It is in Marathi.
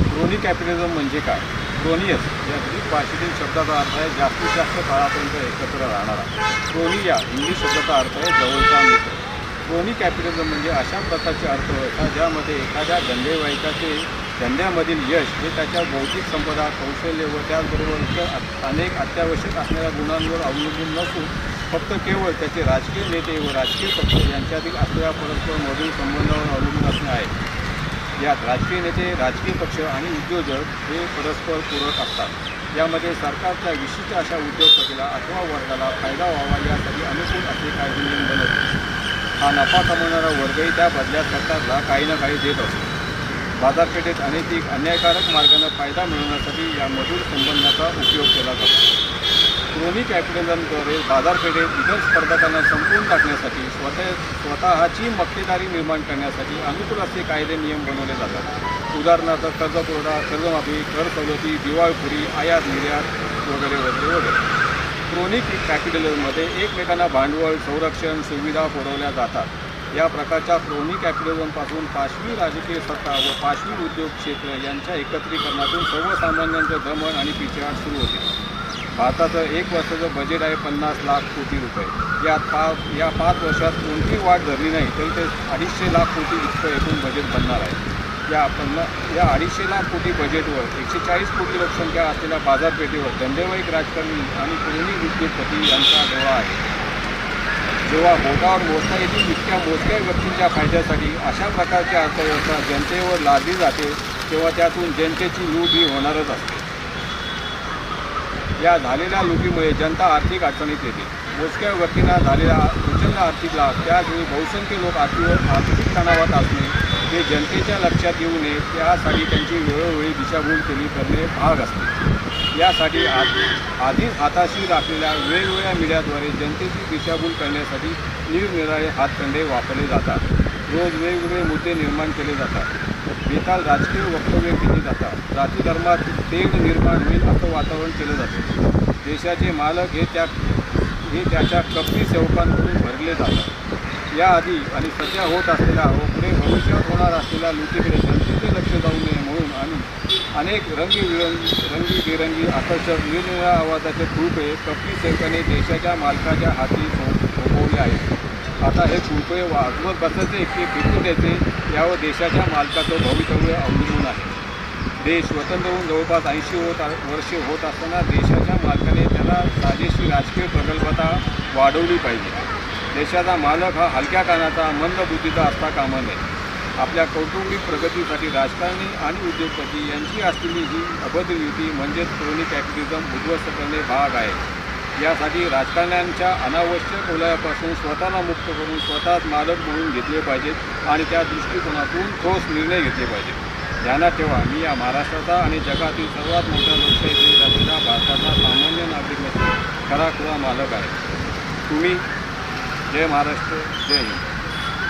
क्रोनी कॅपिटलिझम म्हणजे काय? क्रोनियस या ग्रीक भाषेतील शब्दाचा अर्थ आहे जास्तीत जास्त काळापर्यंत एकत्र राहणारा. क्रोनी या इंग्लिश शब्दाचा अर्थ आहे जवळचा मित्र. क्रोनी कॅपिटलिझम म्हणजे अशा प्रकारची अर्थव्यवस्था ज्यामध्ये एखाद्या धंदेवाईकाचे धंद्यामधील यश हे त्याच्या बौद्धिक संपदा, कौशल्य व त्याचबरोबर इतर अनेक अत्यावश्यक असणाऱ्या गुणांवर अवलंबून नसून फक्त केवळ त्याचे राजकीय नेते व राजकीय पक्ष यांच्यातील असलेल्या परस्पर मधील संबंधावर अवलंबून असणे आहे. यात राजकीय नेते, राजकीय पक्ष आणि उद्योजक हे परस्पर पूरक असतात. यामध्ये सरकारच्या विशिष्ट अशा उद्योगपतीला अथवा वर्गाला फायदा व्हावा यासाठी अनुकूल असे कायदे नियम बनवतो. हा नफा कमवणारा वर्गही त्या बदल्यात सरकारला काही ना काही देत असतो. बाजारपेठेत अनैतिक, अन्यायकारक मार्गाने फायदा मिळवण्यासाठी या मधुर संबंधाचा उपयोग केला जातो. क्रोनी कॅपिटलिझमद्वारे बाजारपेठेत इतर स्पर्धकांना संपवून टाकण्यासाठी स्वतःची मक्तेदारी निर्माण करण्यासाठी अनुकूल असे कायदे नियम बनवले जातात. उदाहरणार्थ कर्जपुरवठा, कर्जमाफी, कर सवलती, दिवाळखोरी, आयात निर्यात वगैरे वगैरे वगैरे. क्रोनी कॅपिटलिझममध्ये एकमेकांना भांडवल, संरक्षण, सुविधा पुरवल्या जातात. या प्रकारच्या क्रोनी कॅपिटलिझमपासून पाशवी राजकीय सत्ता व पाशवी उद्योग क्षेत्र यांच्या एकत्रीकरणातून सर्वसामान्यांचं दमन आणि पिछेहाट सुरू होते. भारताचं 1 वर्षाचं बजेट आहे 50 लाख कोटी रुपये. या 5 वर्षात कोणतीही वाढ धरली नाही तरी ते 250 लाख कोटी इतकं एकूण बजेट बनणार आहे. या 250 लाख कोटी बजेटवर 140 कोटी लोकसंख्या असलेल्या बाजारपेठेवर धंदेवाईक राजकारणी आणि क्रोनी उद्योगपती यांचा डोळा आहे. जेव्हा बोटावर मोजता येतील इतक्या मोजक्या व्यक्तींच्या फायद्यासाठी अशा प्रकारची अर्थव्यवस्था जनतेवर लादली जाते तेव्हा त्यातून जनतेची लूट ही होणारच असते. या झालेल्या लुटीमुळे जनता आर्थिक अडचणीत येते. मोजक्या व्यक्तींना झालेला प्रचंड आर्थिक लाभ, त्याचवेळी बहुसंख्य लोक आर्थिक तणावात असणे हे जनतेच्या लक्षात येऊ नये त्यासाठी त्यांची वेळोवेळी दिशाभूल करणे भाग असते. यासाठी आधीच हाताशी राखलेल्या वेगवेगळ्या मीडियाद्वारे जनतेची दिशाभूल करण्यासाठी निरनिराळे हातखंडे वापरले जातात. रोज वेगवेगळे मुद्दे निर्माण केले जातात. बेताल राजकीय वक्तव्य केली जातात. जाती धर्मात तेढ निर्माण होईल असं वातावरण केलं जातं. देशाचे मालक हे त्याच्या कपटी सेवकांकडून भरले जातात. याआधी आणि सध्या होत असलेल्या व पुढे भविष्यात होणार असलेल्या लुटीकडे जनतेचे लक्ष जाऊ नये म्हणून आणि अनेक रंगीबेरंगी आकर्षक निरनिराळ्या आवाजाचे खूपे कपटी सेवकाने देशाच्या मालकाच्या हाती सोपवले आहेत. आता हे खूपे वाजवत बसायचे की फेकून द्यायचे यावर देशाच्या मालकाचं भवितव्य अवलंबून आहे. देश स्वतंत्र होऊन जवळपास 80 वर्षे होत असताना देशाच्या मालकाने त्याला साजेशी राजकीय प्रगल्भता वाढवली पाहिजे. देशाचा मालक हा हलक्या कानाचा, मंदबुद्धीचा असता कामा नये. आपल्या कौटुंबिक प्रगतीसाठी राजकारणी आणि उद्योगपती यांची असलेली ही अभद्र युती म्हणजेच क्रोनी कॅपिटलिझम उद्ध्वस्त करणे भाग आहे. यासाठी राजकारण्यांच्या अनावश्यक ओलाव्यापासून स्वतःला मुक्त करून स्वतःच मालक म्हणून घेतले पाहिजेत आणि त्या दृष्टिकोनातून ठोस निर्णय घेतले पाहिजेत. ध्यानात ठेवा, मी या महाराष्ट्राचा आणि जगातील सर्वात मोठ्या लोकशाही देश असलेल्या भारताचा सामान्य नागरिक नसून खरा मालक आहे. तुम्ही जय महाराष्ट्र, जय हिंद.